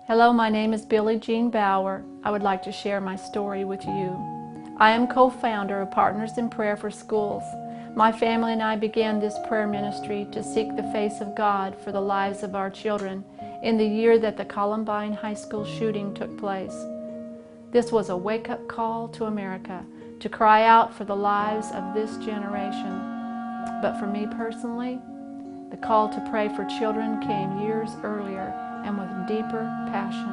Hello, my name is Billie Jean Bauer. I would like to share my story with you. I am co-founder of Partners in Prayer for Schools. My family and I began this prayer ministry to seek the face of God for the lives of our children in the year that the Columbine High School shooting took place. This was a wake-up call to America to cry out for the lives of this generation. But for me personally, the call to pray for children came years earlier and with deeper passion.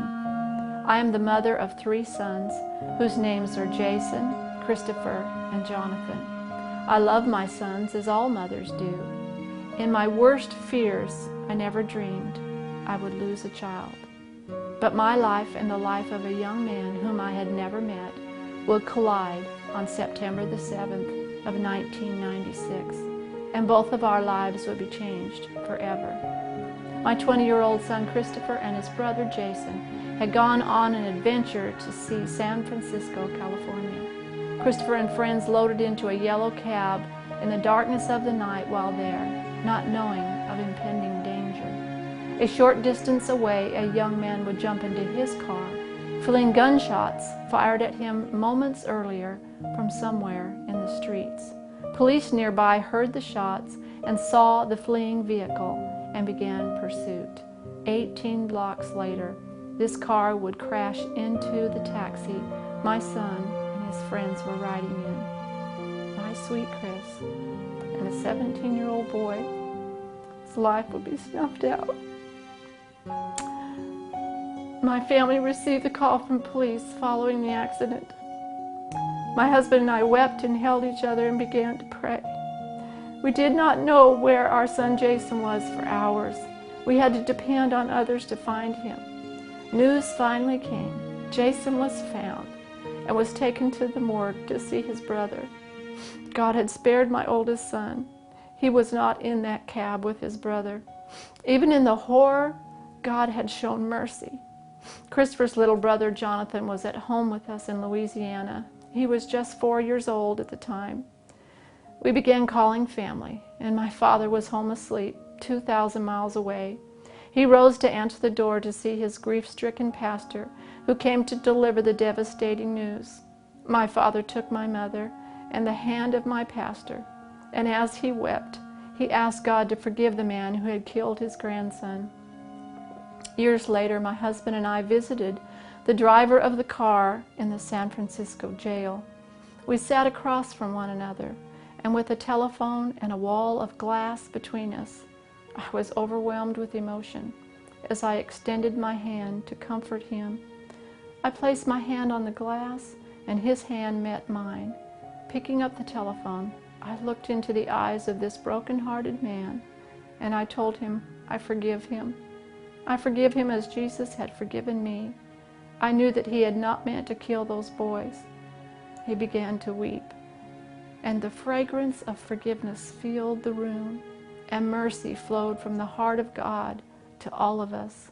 I am the mother of 3 sons whose names are Jason, Christopher, and Jonathan. I love my sons as all mothers do. In my worst fears, I never dreamed I would lose a child. But my life and the life of a young man whom I had never met would collide on September the 7th of 1996, and both of our lives would be changed forever. My 20-year-old son Christopher and his brother Jason had gone on an adventure to see San Francisco, California. Christopher and friends loaded into a yellow cab in the darkness of the night while there, not knowing of impending danger. A short distance away, a young man would jump into his car, feeling gunshots fired at him moments earlier from somewhere in the streets. Police nearby heard the shots and saw the fleeing vehicle and began pursuit. 18 blocks later, this car would crash into the taxi my son and his friends were riding in. My sweet Chris and a 17-year-old boy, his life would be snuffed out. My family received a call from police following the accident. My husband and I wept and held each other and began to pray. We did not know where our son Jason was for hours. We had to depend on others to find him. News finally came. Jason was found and was taken to the morgue to see his brother. God had spared my oldest son. He was not in that cab with his brother. Even in the horror, God had shown mercy. Christopher's little brother Jonathan was at home with us in Louisiana. He was just 4 years old at the time. We began calling family, and my father was home asleep, 2,000 miles away. He rose to answer the door to see his grief-stricken pastor, who came to deliver the devastating news. My father took my mother and the hand of my pastor, and as he wept, he asked God to forgive the man who had killed his grandson. Years later, my husband and I visited the driver of the car in the San Francisco jail. We sat across from one another, and with a telephone and a wall of glass between us, I was overwhelmed with emotion as I extended my hand to comfort him. I placed my hand on the glass, and his hand met mine. Picking up the telephone, I looked into the eyes of this broken-hearted man, and I told him, I forgive him. I forgive him as Jesus had forgiven me. I knew that he had not meant to kill those boys. He began to weep, and the fragrance of forgiveness filled the room, and mercy flowed from the heart of God to all of us.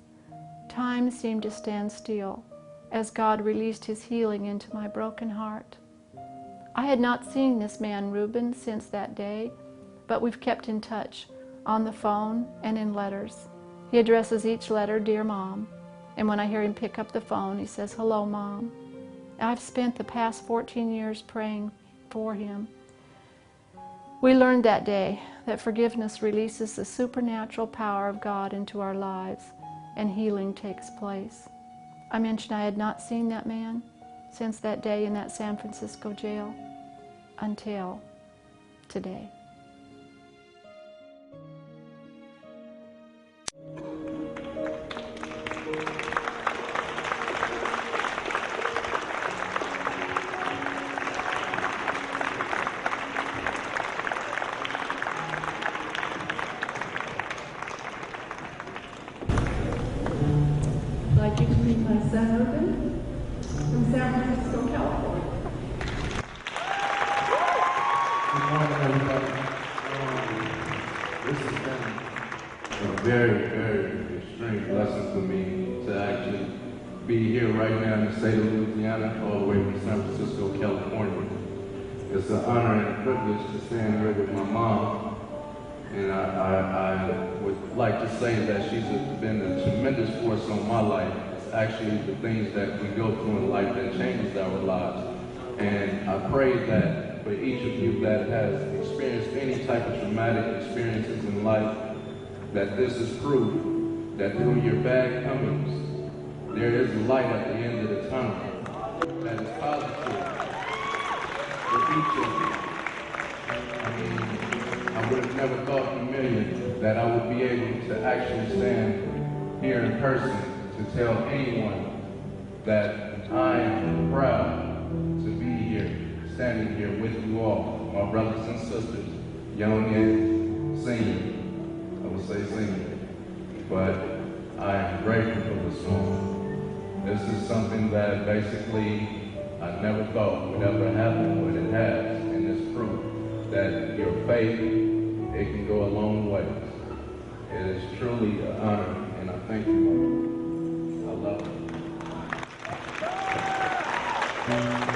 Time seemed to stand still as God released his healing into my broken heart. I had not seen this man Reuben since that day, but we've kept in touch on the phone and in letters. He addresses each letter, Dear Mom, and when I hear him pick up the phone, he says, Hello, Mom. I've spent the past 14 years praying for him. We learned that day that forgiveness releases the supernatural power of God into our lives, and healing takes place. I mentioned I had not seen that man since that day in that San Francisco jail until today. I'd like you to meet my son Reuben from San Francisco, California. Good morning, everybody. This has been a very, very extreme blessing for me to actually be here right now in the state of Louisiana, all the way from San Francisco, California. It's an honor and a privilege to stand here with my mom. And I would like to say that she's been a tremendous force on my life actually the things that we go through in life that changes our lives. And I pray that for each of you that has experienced any type of traumatic experiences in life, that this is proof that through your bad comings, there is a light at the end of the tunnel that is positive for each of you. I mean, I would have never thought in a million that I would be able to actually stand here in person to tell anyone that I am proud to be here, standing here with you all, my brothers and sisters, young and senior. I would say senior, but I am grateful for this moment. This is something that basically I never thought would ever happen, but it has, and it's proof that your faith, it can go a long way. It is truly an honor, and I thank you, Mother. I love you.